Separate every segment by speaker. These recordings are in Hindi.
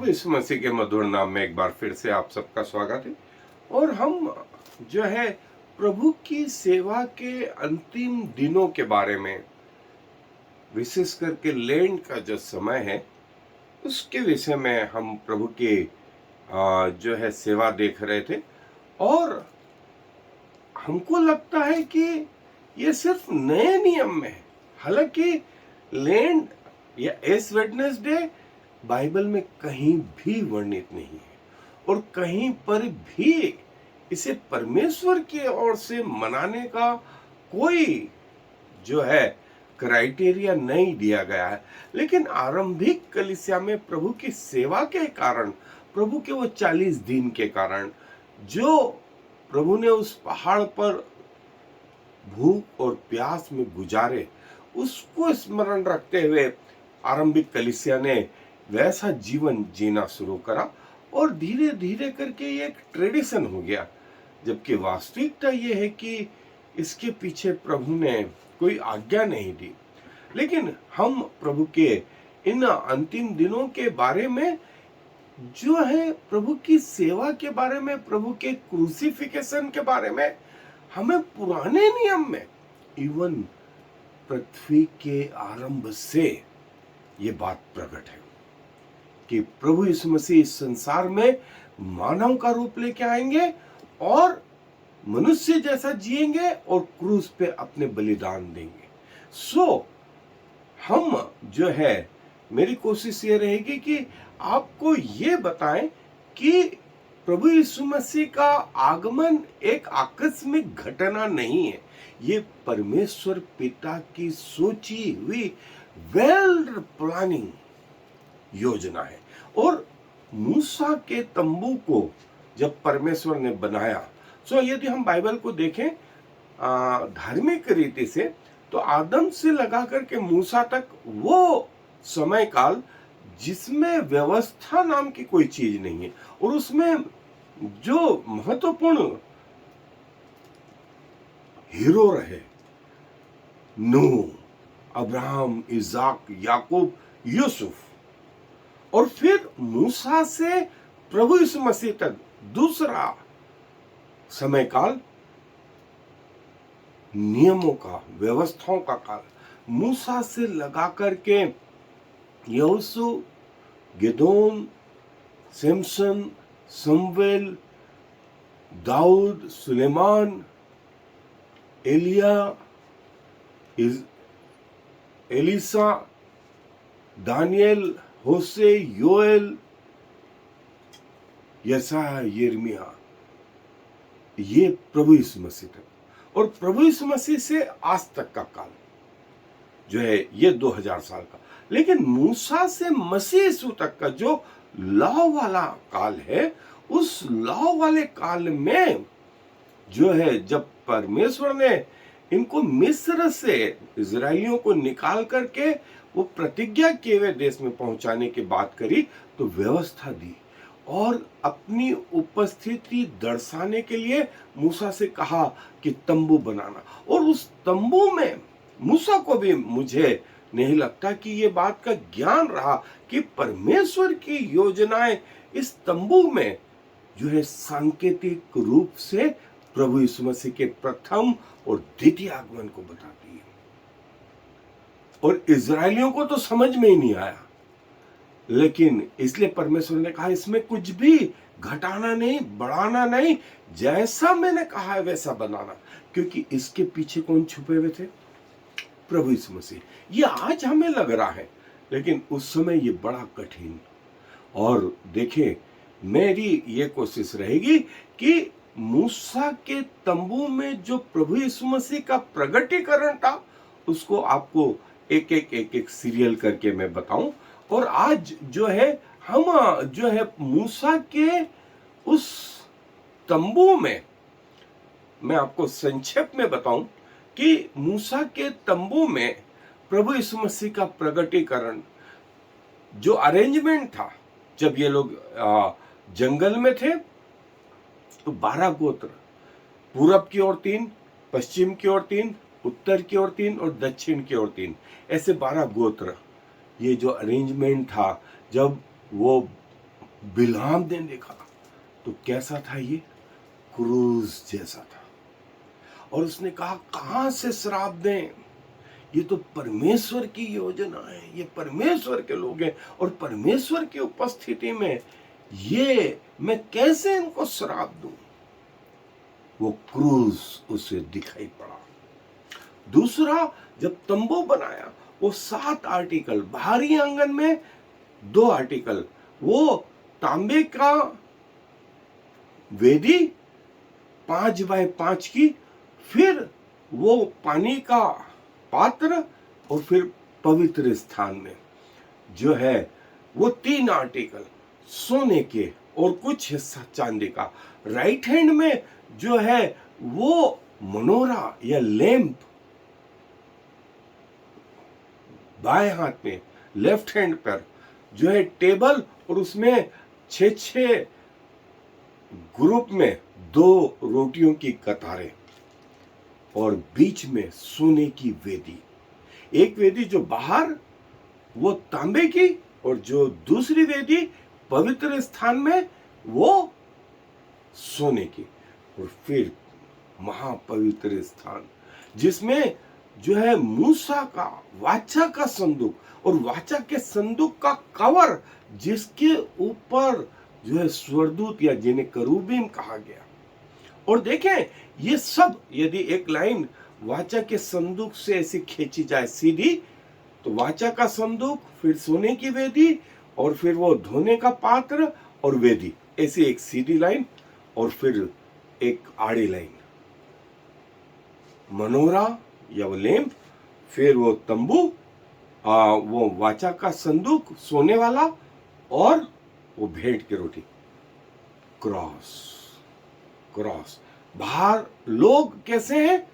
Speaker 1: प्रभु यीशु मसीह के मधुर नाम में एक बार फिर से आप सबका स्वागत है। और हम जो है प्रभु की सेवा के अंतिम दिनों के बारे में, विशेष करके लेंट का जो समय है उसके विषय में हम प्रभु की जो है सेवा देख रहे थे। और हमको लगता है कि ये सिर्फ नए नियम में है, हालांकि लेंट या एस वेडनेसडे बाइबल में कहीं भी वर्णित नहीं है और कहीं पर भी इसे परमेश्वर की ओर से मनाने का कोई जो है क्राइटेरिया नहीं दिया गया है। लेकिन आरंभिक कलीसिया में प्रभु की सेवा के कारण, प्रभु के वो 40 दिन के कारण जो प्रभु ने उस पहाड़ पर भूख और प्यास में गुजारे, उसको स्मरण रखते हुए आरंभिक कलीसिया ने वैसा जीवन जीना शुरू करा और धीरे धीरे करके ये एक ट्रेडिशन हो गया। जबकि वास्तविकता ये है कि इसके पीछे प्रभु ने कोई आज्ञा नहीं दी। लेकिन हम प्रभु के इन अंतिम दिनों के बारे में जो है, प्रभु की सेवा के बारे में, प्रभु के क्रूसिफिकेशन के बारे में, हमें पुराने नियम में इवन पृथ्वी के आरंभ से ये बात प्रकट है कि प्रभु यीशु मसीह इस संसार में मानव का रूप लेके आएंगे और मनुष्य जैसा जिएंगे और क्रूस पे अपने बलिदान देंगे। हम जो है, मेरी कोशिश ये रहेगी कि आपको ये बताएं कि प्रभु यीशु मसीह का आगमन एक आकस्मिक घटना नहीं है, ये परमेश्वर पिता की सोची हुई वेल प्लानिंग योजना है। और मूसा के तंबू को जब परमेश्वर ने बनाया, यदि हम बाइबल को देखें धार्मिक रीति से, तो आदम से लगा करके मूसा तक वो समय काल जिसमें व्यवस्था नाम की कोई चीज नहीं है। और उसमें जो महत्वपूर्ण हीरो रहे, नूह, अब्राहम, इसाक, याकूब, यूसुफ, और फिर मूसा से प्रभु यीशु मसीह तक दूसरा समय काल नियमों का, व्यवस्थाओं का काल। मूसा से लगा करके यहोशू, गिदोन, सिमसन, शमूएल, दाऊद, सुलेमान, एलिया, एलिसा, दानियल, होसे, योएल, यशायाह, यिर्मयाह, ये प्रभु यीशु मसीह तक। और प्रभु यीशु मसीह से आज तक का काल जो है ये 2000 साल का। लेकिन मूसा से मसीह यीशु तक का जो लॉ वाला काल है, उस लॉ वाले काल में जो है, जब परमेश्वर ने इनको मिस्र से, इजराइलियों को निकाल करके वो प्रतिज्ञा किए हुए देश में पहुंचाने की बात करी, तो व्यवस्था दी और अपनी उपस्थिति दर्शाने के लिए मूसा से कहा कि तंबू बनाना। और उस तंबू में मूसा को भी, मुझे नहीं लगता कि ये बात का ज्ञान रहा कि परमेश्वर की योजनाएं इस तंबू में जो है सांकेतिक रूप से प्रभु यीशु मसीह के प्रथम और द्वितीय आगमन को बताती है। और इजरायलियों को तो समझ में ही नहीं आया, लेकिन इसलिए परमेश्वर ने कहा इसमें कुछ भी घटाना नहीं, बढ़ाना नहीं, जैसा मैंने कहा है वैसा बनाना। क्योंकि इसके पीछे कौन छुपे हुए थे? प्रभु यीशु मसीह। ये आज हमें लग रहा है, लेकिन उस समय ये बड़ा कठिन। और देखिए, मेरी ये कोशिश रहेगी कि मूसा के तंबू में जो प्रभु यीशु मसीह का प्रगटीकरण था, उसको आपको एक एक सीरियल करके मैं बताऊं। और आज जो है, हम जो है मूसा के उस तंबू में, मैं आपको संक्षेप में बताऊं कि मूसा के तंबू में प्रभु यीशु मसीह का प्रगटीकरण, जो अरेंजमेंट था, जब ये लोग जंगल में थे, तो 12 गोत्र, पूरब की ओर 3, पश्चिम की ओर 3, उत्तर की ओर 3 और दक्षिण की ओर 3, ऐसे 12 गोत्र। ये जो अरेंजमेंट था, जब वो बिलाम ने देखा तो कैसा था ये? क्रूज जैसा था। और उसने कहा कहां से श्राप दें, ये तो परमेश्वर की योजना है, ये परमेश्वर के लोग हैं और परमेश्वर की उपस्थिति में ये मैं कैसे इनको श्राप दूं? वो क्रूज उसे दिखाई पड़ा। दूसरा, जब तंबू बनाया वो 7 आर्टिकल, बाहरी आंगन में 2 आर्टिकल, वो तांबे का वेदी 5x5 की, फिर वो पानी का पात्र, और फिर पवित्र स्थान में जो है वो 3 आर्टिकल सोने के और कुछ हिस्सा चांदी का। राइट हैंड में जो है वो मनोरा या लैंप, बाएं हाथ में लेफ्ट हैंड पर जो है टेबल, और उसमें 6 ग्रुप में 2 रोटियों की कतारें, और बीच में सोने की वेदी। एक वेदी जो बाहर वो तांबे की, और जो दूसरी वेदी पवित्र स्थान में वो सोने की। और फिर महापवित्र स्थान जिसमें जो है मूसा का वाचा का संदूक, और वाचा के संदूक का कवर जिसके ऊपर जो है स्वर्गदूत या जिन्हें करूबीम कहा गया। और देखें ये सब यदि एक लाइन वाचा के संदूक से ऐसी खींची जाए सीधी, तो वाचा का संदूक, फिर सोने की वेदी, और फिर वो धोने का पात्र और वेदी, ऐसी एक सीधी लाइन, और फिर एक आड़ी लाइन, मनोरा या वो लैंप, फिर वो तंबू, वो वाचा का संदूक सोने वाला, और वो भेंट की रोटी, क्रॉस। क्रॉस बाहर लोग कैसे हैं?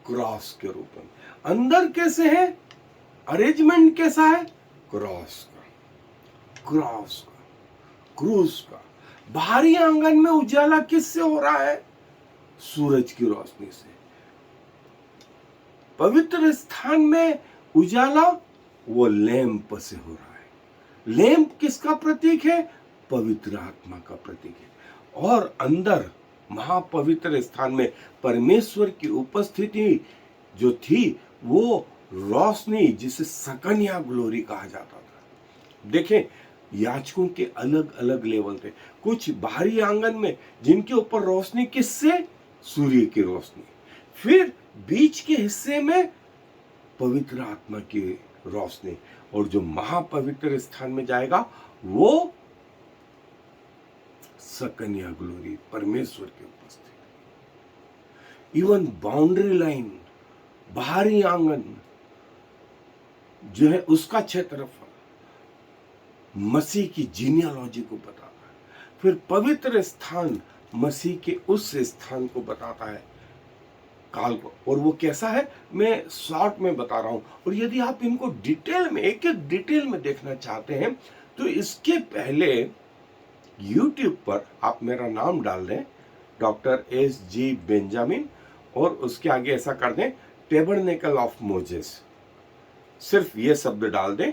Speaker 1: क्रॉस के रूप में। अंदर कैसे है? अरेंजमेंट कैसा है? क्रॉस का, क्रॉस का, क्रूस का। बाहरी आंगन में उजाला किससे हो रहा है? सूरज की रोशनी से। पवित्र स्थान में उजाला वो लैंप से हो रहा है। लैंप किसका प्रतीक है? पवित्र आत्मा का प्रतीक है। और अंदर महापवित्र स्थान में परमेश्वर की उपस्थिति जो थी वो रोशनी, जिसे सकन्या ग्लोरी कहा जाता था। देखें याजकों के अलग अलग लेवल थे। कुछ बाहरी आंगन में जिनके ऊपर रोशनी किससे? सूर्य की रोशनी। फिर बीच के हिस्से में पवित्र आत्मा की रोशनी, और जो महापवित्र स्थान में जाएगा वो सकन्या ग्लोरी, परमेश्वर की उपस्थिति। इवन बाउंड्री लाइन, बाहरी आंगन जो है उसका क्षेत्रफल मसीह की जीनियोलॉजी को बताता है। फिर पवित्र स्थान मसीह के उस स्थान को बताता है, काल को। और वो कैसा है मैं शॉर्ट में बता रहा हूं। और यदि आप इनको डिटेल में, एक एक डिटेल में देखना चाहते हैं, तो इसके पहले YouTube पर आप मेरा नाम डाल दें, डॉक्टर S.G. बेंजामिन, और उसके आगे ऐसा कर दें टेबरनेकल ऑफ मोजेस, सिर्फ ये शब्द डाल दें।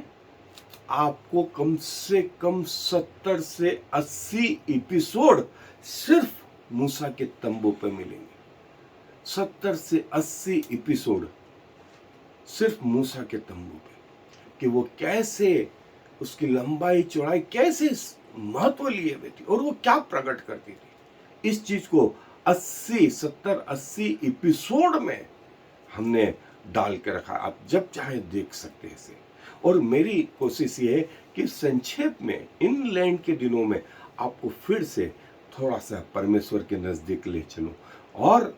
Speaker 1: आपको कम से कम 70 से 80 एपिसोड सिर्फ मूसा के तंबू पे मिलेंगे। 70 से 80 एपिसोड सिर्फ मूसा के तंबू पे, कि वो कैसे, उसकी लंबाई चौड़ाई कैसे महत्व लिए हुए थी, और वो क्या प्रकट करती थी। इस चीज को 70-80 एपिसोड में हमने डाल के रखा। आप जब चाहे देख सकते हैं इसे। और मेरी कोशिश ये है कि संक्षेप में इन लैंड के दिनों में आपको फिर से थोड़ा सा परमेश्वर के नजदीक ले चलूं। और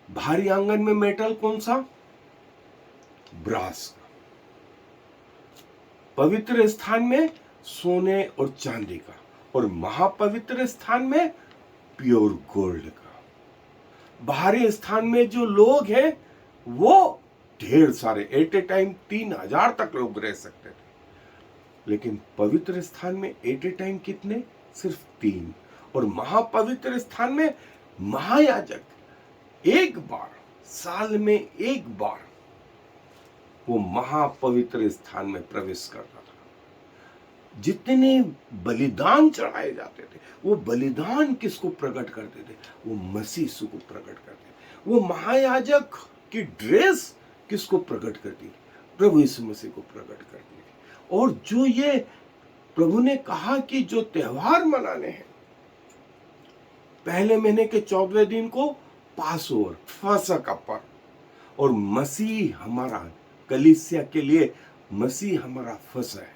Speaker 1: बाहरी आंगन में मेटल कौन सा? ब्रास का। पवित्र स्थान में सोने और चांदी का, और महापवित्र स्थान में प्योर गोल्ड का। बाहरी स्थान में जो लोग हैं वो ढेर सारे, एट ए टाइम 3000 तक लोग रह सकते थे। लेकिन पवित्र स्थान में एट ए टाइम कितने? सिर्फ 3। और महापवित्र स्थान में महायाजक एक बार, साल में एक बार वो महापवित्र स्थान में प्रवेश करता था। जितने बलिदान चढ़ाए जाते थे, वो बलिदान किसको प्रकट करते थे? वो मसीह यीशु को प्रकट करते थे। वो महायाजक की ड्रेस किसको प्रकट करती? प्रभु यीशु मसीह को प्रकट करती थी। और जो ये प्रभु ने कहा कि जो त्योहार मनाने हैं, पहले महीने के 14वें दिन को पास ओवर, फसह का पर्व, और मसीह हमारा, कलीसिया के लिए मसीह हमारा फसह है।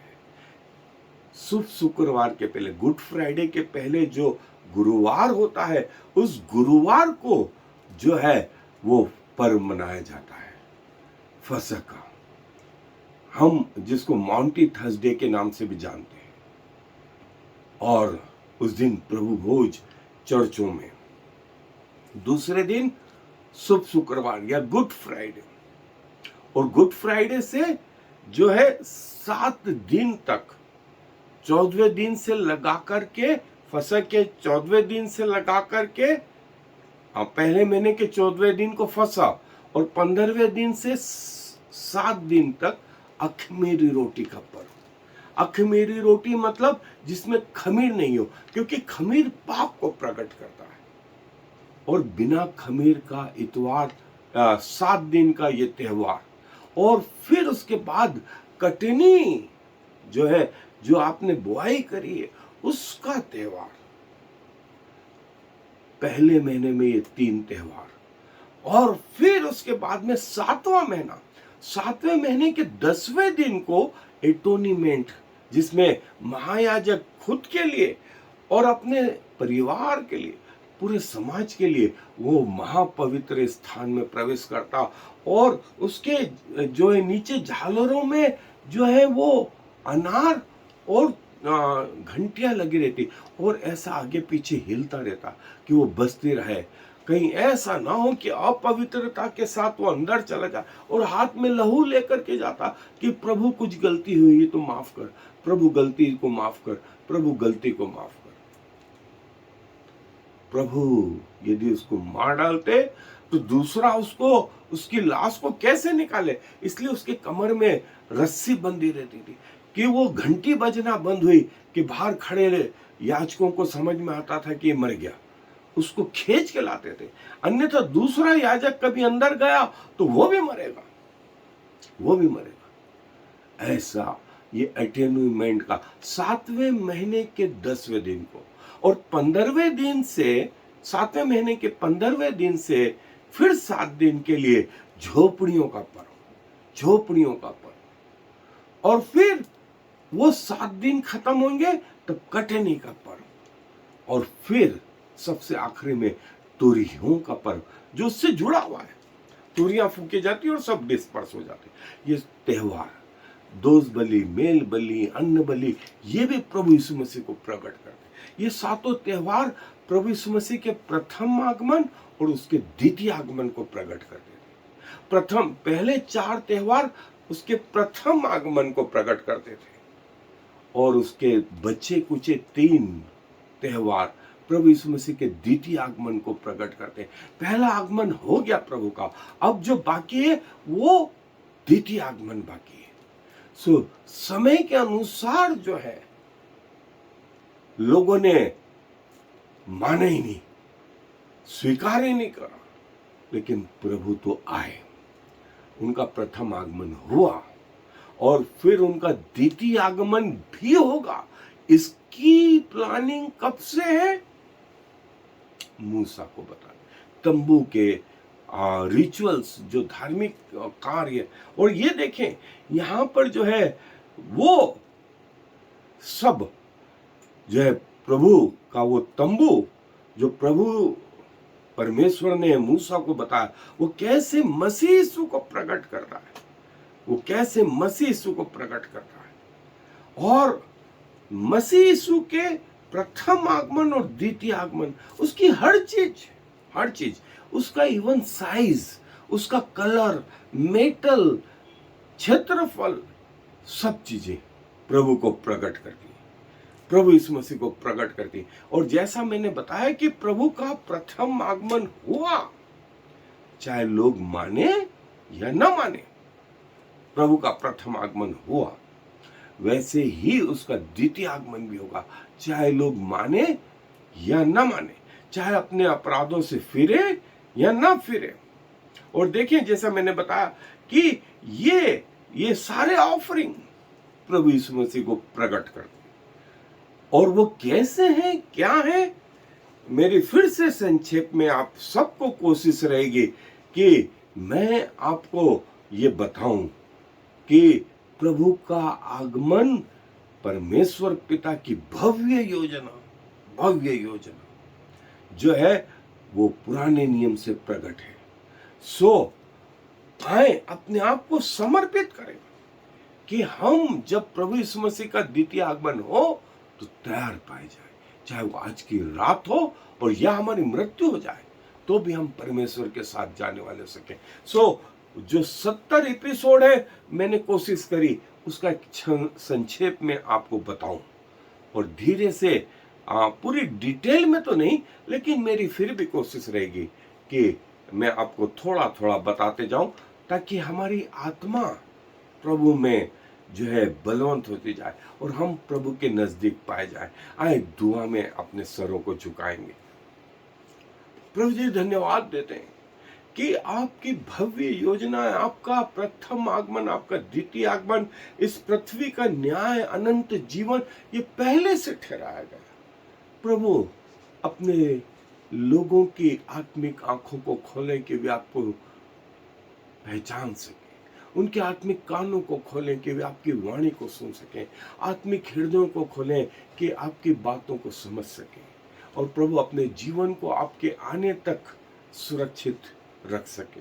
Speaker 1: शुभ शुक्रवार के पहले, गुड फ्राइडे के पहले जो गुरुवार होता है, उस गुरुवार को जो है वो पर्व मनाया जाता है, फसह का। हम जिसको माउंटी थर्सडे के नाम से भी जानते हैं। और उस दिन प्रभु भोज चर्चों में। दूसरे दिन शुभ शुक्रवार या गुड फ्राइडे, और गुड फ्राइडे से जो है 7 दिन तक, 14वें दिन से लगा करके, फसह के 14वें दिन से लगा करके, पहले महीने के 14वें दिन को फसह, और 15वें दिन से 7 दिन तक अखमीरी रोटी का पर्व। अखमीरी रोटी मतलब जिसमें खमीर नहीं हो, क्योंकि खमीर पाप को प्रकट करता है। और बिना खमीर का इतवार, 7 दिन का ये त्योहार। और फिर उसके बाद कटनी जो है, जो आपने बुआई करी है, उसका त्योहार। पहले महीने में ये 3 त्योहार। और फिर उसके बाद में 7वां महीना, 7वें महीने के 10वें दिन को एटोनिमेंट, जिसमें महायाजक खुद के लिए और अपने परिवार के लिए, पूरे समाज के लिए वो महापवित्र स्थान में प्रवेश करता। और उसके जो है नीचे झालरों में जो है वो अनार और घंटियां लगी रहती, और ऐसा आगे पीछे हिलता रहता कि वो बजती रहे। कहीं ऐसा ना हो कि अपवित्रता के साथ वो अंदर चला जाए और हाथ में लहू लेकर के जाता कि प्रभु कुछ गलती हुई तो माफ कर, प्रभु गलती को माफ कर, प्रभु गलती को माफ कर। प्रभु यदि उसको मार डालते तो दूसरा उसको, उसकी लाश को कैसे निकाले? इसलिए उसके कमर में रस्सी बंधी रहती थी कि वो घंटी बजना बंद हुई कि बाहर खड़े याजकों को समझ में आता था कि ये मर गया, उसको खींच के लाते थे। अन्यथा दूसरा याजक कभी अंदर गया तो वो भी मरेगा, वो भी मरेगा। ऐसा ये अटेन्यूमेंट का 7वें महीने के 10वें दिन को, और 15वें दिन से, 7वें महीने के 15वें दिन से फिर 7 दिन के लिए झोपड़ियों का पर्व, झोपड़ियों का पर्व। और फिर वो 7 दिन खत्म होंगे तब कटनी का पर्व, और फिर सबसे आखिरी में तुरहियों का पर्व, जो उससे जुड़ा हुआ है। तुरियां फूकी जाती और सब डिस्पर्स हो जाते। ये त्योहार, दोष बलि, मेल बलि, अन्न बलि, ये भी प्रभु यीशु मसीह को प्रकट करते। ये 7 त्योहार प्रभु यीशु मसीह के प्रथम आगमन और उसके द्वितीय आगमन को प्रकट करते थे। प्रथम, पहले 4 त्योहार उसके प्रथम आगमन को प्रकट करते थे, और उसके बचे कुचे 3 त्योहार प्रभु यीशु मसीह के द्वितीय आगमन को प्रकट करते हैं। पहला आगमन हो गया प्रभु का, अब जो बाकी है वो द्वितीय आगमन बाकी है। सो समय के अनुसार जो है लोगों ने माना ही नहीं, स्वीकार ही नहीं करा, लेकिन प्रभु तो आए, उनका प्रथम आगमन हुआ, और फिर उनका द्वितीय आगमन भी होगा। इसकी प्लानिंग कब से है? मूसा को बता, तंबू के रिचुअल्स, जो धार्मिक कार्य। और ये देखें यहां पर जो है वो सब जो है प्रभु का वो तंबू, जो प्रभु परमेश्वर ने मूसा को बताया, वो कैसे मसीह यीशु को प्रकट कर रहा है, वो कैसे मसीह यीशु को प्रकट कर रहा है। और मसीह यीशु के प्रथम आगमन और द्वितीय आगमन, उसकी हर चीज, उसका इवन साइज, उसका कलर, मेटल, क्षेत्रफल, सब चीजें प्रभु को प्रकट करती है, प्रभु यीशु मसीह को प्रकट करती है। और जैसा मैंने बताया कि प्रभु का प्रथम आगमन हुआ, चाहे लोग माने या न माने, प्रभु का प्रथम आगमन हुआ। वैसे ही उसका द्वितीय आगमन भी होगा, चाहे लोग माने या ना माने, चाहे अपने अपराधों से फिरे या ना फिरे। और देखिए, जैसा मैंने बताया कि ये सारे ऑफरिंग प्रभु यीशु मसीह को प्रकट करते हैं। और वो कैसे हैं, क्या है, मेरी फिर से संक्षेप में आप सबको कोशिश रहेगी कि मैं आपको ये बताऊं कि प्रभु का आगमन परमेश्वर पिता की भव्य योजना जो है वो पुराने नियम से प्रकट है। सो आए अपने आप को समर्पित करें कि हम जब प्रभु यीशु मसीह का द्वितीय आगमन हो तो तैयार पाए जाए, चाहे वो आज की रात हो और या हमारी मृत्यु हो जाए, तो भी हम परमेश्वर के साथ जाने वाले सके। सो जो 70 एपिसोड है, मैंने कोशिश करी उसका संक्षेप में आपको बताऊं, और धीरे से पूरी डिटेल में तो नहीं, लेकिन मेरी फिर भी कोशिश रहेगी कि मैं आपको थोड़ा थोड़ा बताते जाऊं, ताकि हमारी आत्मा प्रभु में जो है बलवंत होती जाए और हम प्रभु के नजदीक पाए जाए। आए दुआ में अपने सरों को झुकाएंगे। प्रभु जी, धन्यवाद देते हैं कि आपकी भव्य योजना है, आपका प्रथम आगमन, आपका द्वितीय आगमन, इस पृथ्वी का न्याय, अनंत जीवन, ये पहले से ठहराया गया। प्रभु, अपने लोगों की आत्मिक आंखों को खोलें कि वे आपको पहचान सकें, उनके आत्मिक कानों को खोलें कि वे आपकी वाणी को सुन सकें, आत्मिक हृदयों को खोलें कि आपकी बातों को समझ सकें, और प्रभु अपने जीवन को आपके आने तक सुरक्षित रख सके।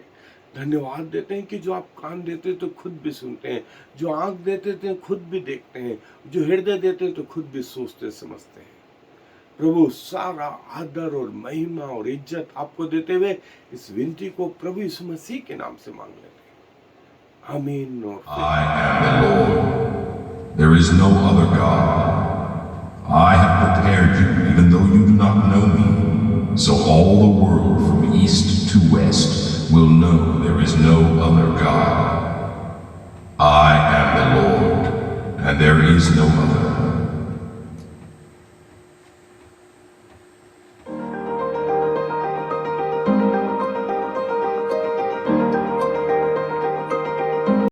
Speaker 1: धन्यवाद देते हैं कि जो आप कान देते तो खुद भी सुनते हैं, जो आंख देते थे खुद भी देखते हैं, जो हृदय देते हैं तो खुद भी सोचते समझते हैं। प्रभु, सारा आदर और महिमा और इज्जत आपको देते हुए इस विनती को प्रभु यीशु मसीह के नाम से मांग लेते हैं, आमीन। और
Speaker 2: I am the Lord. There is no other God. I have prepared you even though you do not know me, so all the world from east to west will know there is no other God. I am the Lord, and there is no other.